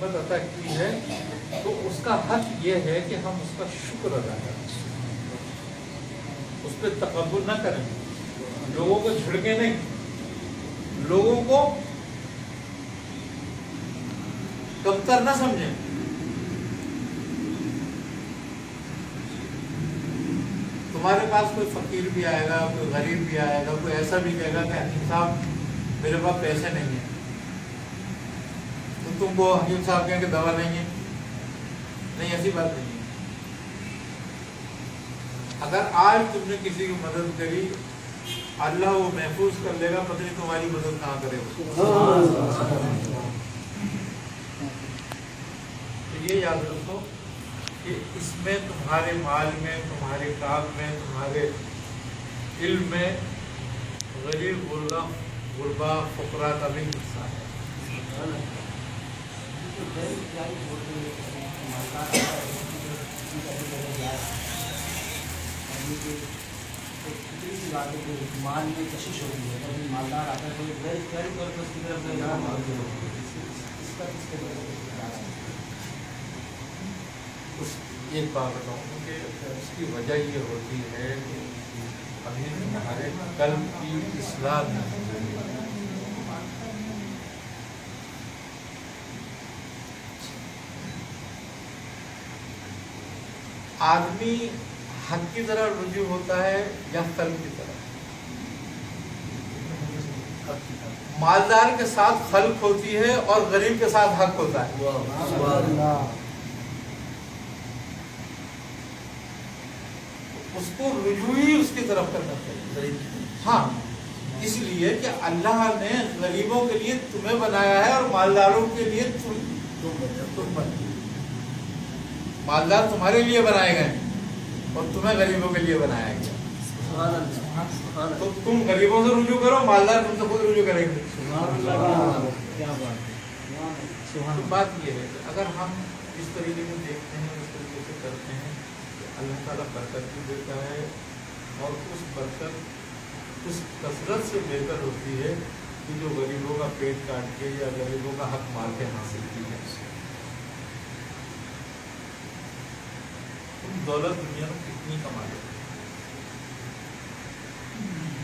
نعمت عطا کی ہے تو اس کا حق یہ ہے کہ ہم اس کا شکر ادا کریں، اس پہ تکبر نہ کریں، لوگوں کو جھڑکیں نہیں، لوگوں کو کمتر نہ سمجھیں۔ تمہارے پاس کوئی فقیر بھی آئے گا، کوئی غریب بھی آئے گا، کوئی ایسا بھی کہے گا کہ حکیم صاحب میرے پاس پیسے نہیں ہیں، تو تم کو حکیم صاحب کہیں کہ دوا نہیں ہے؟ نہیں، ایسی بات نہیں ہے۔ اگر آج تم نے کسی کی مدد کری، اللہ وہ محفوظ کر لے گا، پتہ نہیں تمہاری مدد کہاں کرے گا۔ تو یہ یاد رکھو کہ اس میں تمہارے مال میں، تمہارے کام میں، تمہارے علم میں غریب غربا فقراء کا بھی حصہ ہے۔ مال میں کشش ہوتی ہے، جب مالدار آتا ہے تو غیر اختیاری طور پر اس کی طرف سے اس کا کس طرح ایک بات بتاؤں کہ اس کی وجہ یہ ہوتی ہے کہ ابھی تمہارے قلب کی اصلاح نہیں ہوئی۔ آدمی حق کی طرح رجوع ہوتا ہے یا قلب کی طرح؟ مالدار کے ساتھ خلق ہوتی ہے اور غریب کے ساتھ حق ہوتا ہے۔ اس کو رجوع ہی اس کی طرف کرنا چاہیے۔ ہاں، اس لیے کہ اللہ نے غریبوں کے لیے تمہیں بنایا ہے اور مالداروں کے لیے تم بنے۔ مالدار تمہارے لیے بنائے گئے اور تمہیں غریبوں کے لیے بنایا گیا، تو تم غریبوں سے رجوع کرو، مالدار تم سے خود رجوع کریں گے۔ تو بات یہ ہے کہ اگر ہم اس طریقے سے دیکھتے ہیں، اس طریقے سے کرتے ہیں، اللہ تعالیٰ برکت بھی دیتا ہے، اور اس برکت اس کثرت سے بہتر ہوتی ہے کہ جو غریبوں کا پیٹ کاٹ کے یا غریبوں کا حق مار کے حاصل کی ہے۔ تم دولت دنیا میں کتنی کما لو،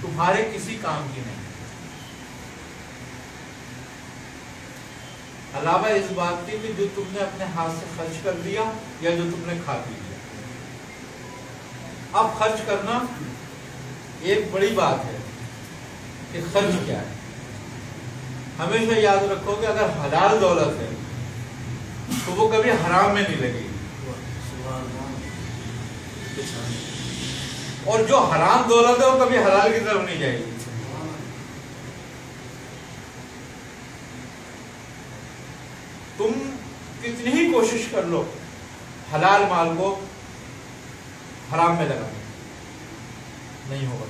تمہارے کسی کام کی نہیں، علاوہ اس بات کی کہ جو تم نے اپنے ہاتھ سے خرچ کر دیا یا جو تم نے کھا پی لیا۔ اب خرچ کرنا ایک بڑی بات ہے کہ خرچ کیا ہے۔ ہمیشہ یاد رکھو کہ اگر حلال دولت ہے تو وہ کبھی حرام میں نہیں لگے گی، اور جو حرام دولت ہے وہ کبھی حلال کی طرف نہیں جائے گی۔ تم کتنی ہی کوشش کر لو حلال مال کو حرام میں لگانے، نہیں ہوگا،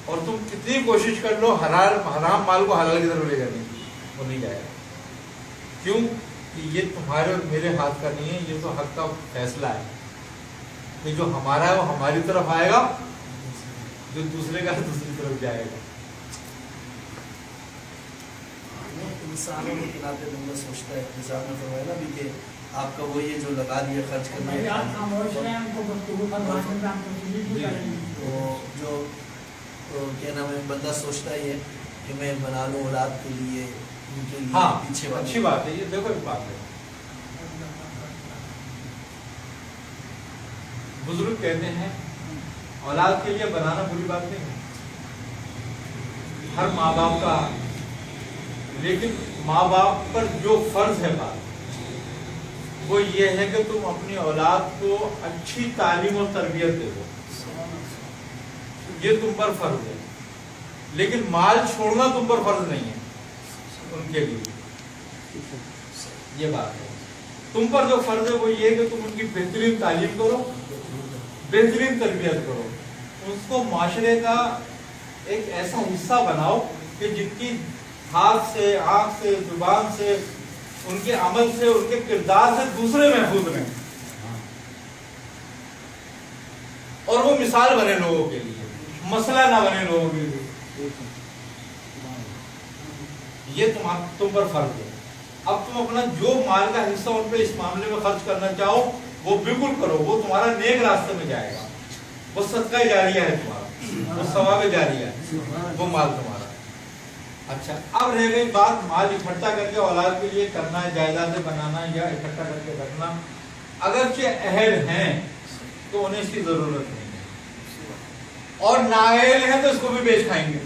اور تم کتنی کوشش کر لو حرام مال کو حلال کی طرف لے جانے، وہ نہیں جائے گا۔ کیوں کہ یہ تمہارے اور میرے ہاتھ کا نہیں ہے، یہ تو حق کا فیصلہ ہے کہ جو ہمارا ہے وہ ہماری طرف آئے گا، جو دوسرے کا دوسری طرف جائے گا۔ انسانوں کے ناطے بندہ سوچتا ہے، انسان نے فرمایا نا بھی کہ آپ کا وہ یہ جو لگا دیا خرچ کرنا ہے، تو کیا نام ہے، بندہ سوچتا ہے یہ کہ میں بنا لوں اولاد کے لیے، ان کے لیے پیچھے۔ اچھی بات ہے یہ، دیکھو ایک بات ہے، بزرگ کہتے ہیں اولاد کے لیے بنانا بری بات نہیں ہے، ہر ماں باپ کا، لیکن ماں باپ پر جو فرض ہے بات وہ یہ ہے کہ تم اپنی اولاد کو اچھی تعلیم اور تربیت دے دو، یہ تم پر فرض ہے، لیکن مال چھوڑنا تم پر فرض نہیں ہے ان کے لیے، یہ بات ہے۔ تم پر جو فرض ہے وہ یہ کہ تم ان کی بہترین تعلیم کرو، بہترین تربیت کرو، اس کو معاشرے کا ایک ایسا حصہ بناؤ کہ جن کی ہاتھ سے، آنکھ سے، زبان سے، ان کے عمل سے، ان کے کردار سے دوسرے محفوظ رہیں، اور وہ مثال بنے لوگوں کے لیے، مسئلہ نہ بنے لوگوں کے لیے۔ یہ تم پر فرض ہے. اب تم اپنا جو مال کا حصہ ان پہ اس معاملے میں خرچ کرنا چاہو وہ بالکل کرو, وہ تمہارا نیک راستے میں جائے گا, وہ صدقہ جاریہ ہے تمہارا, وہ ثواب جاریہ ہے وہ مال تمہارا. اچھا اب رہ گئی بات مال اکٹھا کر کے اولاد کے لیے کرنا, جائیدادیں بنانا یا اکٹھا کر کے رکھنا. اگرچہ اہل ہیں تو انہیں اس کی ضرورت نہیں ہے, اور نااہل ہیں تو اس کو بھی بیچ کھائیں گے.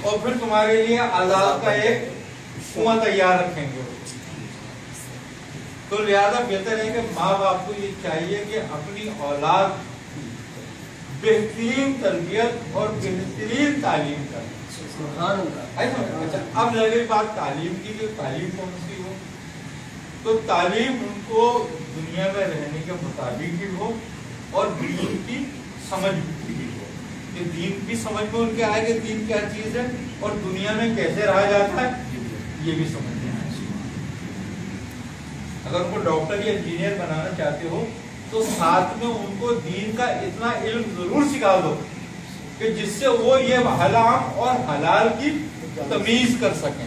اور پھر تمہارے لیے عذاب کا ایک کنواں تیار رکھیں گے. تو لہذا بہتر ہے کہ ماں باپ کو یہ چاہیے کہ اپنی اولاد بہترین تربیت اور بہترین تعلیم کریں. اچھا اب رہ گئی بات تعلیم کی کہ تعلیم کون سی ہو, تو تعلیم ان کو دنیا میں رہنے کے مطابق بھی ہو اور دین کی سمجھ بھی ہو, کہ دین کی سمجھ میں ان کے آئے کہ دین کیا چیز ہے اور دنیا میں کیسے رہا جاتا ہے یہ بھی سمجھ میں آئے. اگر ان کو ڈاکٹر یا انجینئر بنانا چاہتے ہو تو ساتھ میں ان کو دین کا اتنا علم ضرور سکھا دو کہ جس سے وہ یہ حرام اور حلال کی تمیز کر سکیں.